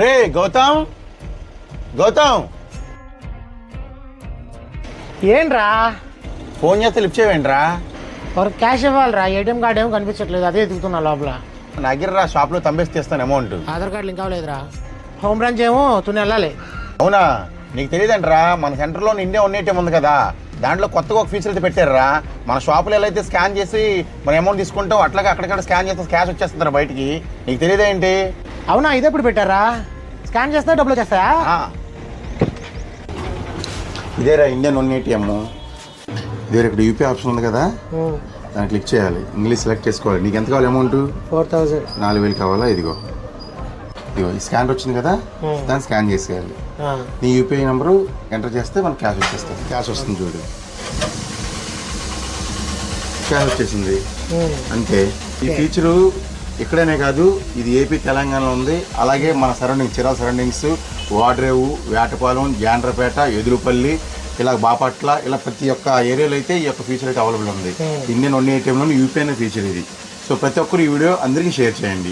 రే గౌతమ్ గౌతమ్ ఏంట్రా ఫోన్ చేస్తే లిఫ్ట్ చేయవేంట్రా? ఒక క్యాష్ ఇవ్వాలిరా, ఏటీఎం కార్డు ఏమో కనిపించట్లేదు, అదే ఎదుగుతున్నా లోపల. నా దగ్గర షాప్లో తంబేసి తీస్తాను అమౌంట్. ఆధార్ కార్డు లింక్ అవ్వలేదురా. హోమ్ బ్రాంచ్ ఏమో తుని వెళ్ళాలి. అవునా? నీకు తెలియదంటరా, మన సెంటర్లో ఇండియా ఉన్నేటిఎం ఉంది కదా, దాంట్లో కొత్తగా ఒక ఫీచర్ అయితే పెట్టారా. మన షాపులో ఎలా అయితే స్కాన్ చేసి మన అమౌంట్ తీసుకుంటాం అట్లాగే అక్కడిక్కడ స్కాన్ చేస్తే క్యాష్ వచ్చేస్తుంటారా బయటికి. నీకు తెలియదా ఏంటి? అవునా, ఇదే ఇప్పుడు పెట్టారా? స్కాన్ చేస్తే డబ్బులు వచ్చేస్తాయా? ఇదేరా ఇండియన్ ఉన్నేటిఎం. ఇదే ఇక్కడ యూపీ ఆప్షన్ ఉంది కదా, దాన్ని క్లిక్ చేయాలి. ఇంగ్లీష్ సెలెక్ట్ చేసుకోవాలి. నీకు ఎంత కావాలి అమౌంట్? 4000. 4000 కావాలా? ఇదిగో ఇదిగో ఈ స్కానర్ వచ్చింది కదా, దాన్ని స్కాన్ చేసేయాలి. నీ యూపీఐ నెంబరు ఎంటర్ చేస్తే మనకు క్యాష్ వచ్చేస్తుంది. క్యాష్ వస్తుంది చూడు, క్యాష్ వచ్చేసింది. అంతే. ఈ ఫీచరు ఇక్కడనే కాదు, ఇది ఏపీ తెలంగాణలో ఉంది. అలాగే మన సరౌండింగ్స్, చిరాల సరౌండింగ్స్, వాడ్రేవు, వేటపాలెం, జాండ్రపేట, ఎదురుపల్లి, ఇలా బాపట్ల, ఇలా ప్రతి ఒక్క ఏరియాలో అయితే ఈ యొక్క ఫీచర్ అయితే అవైలబుల్ ఉంది. ఇండియన్ 1 ATM యూపీఐ అనే ఫీచర్ ఇది. సో ప్రతి ఒక్కరు ఈ వీడియో అందరికీ షేర్ చేయండి.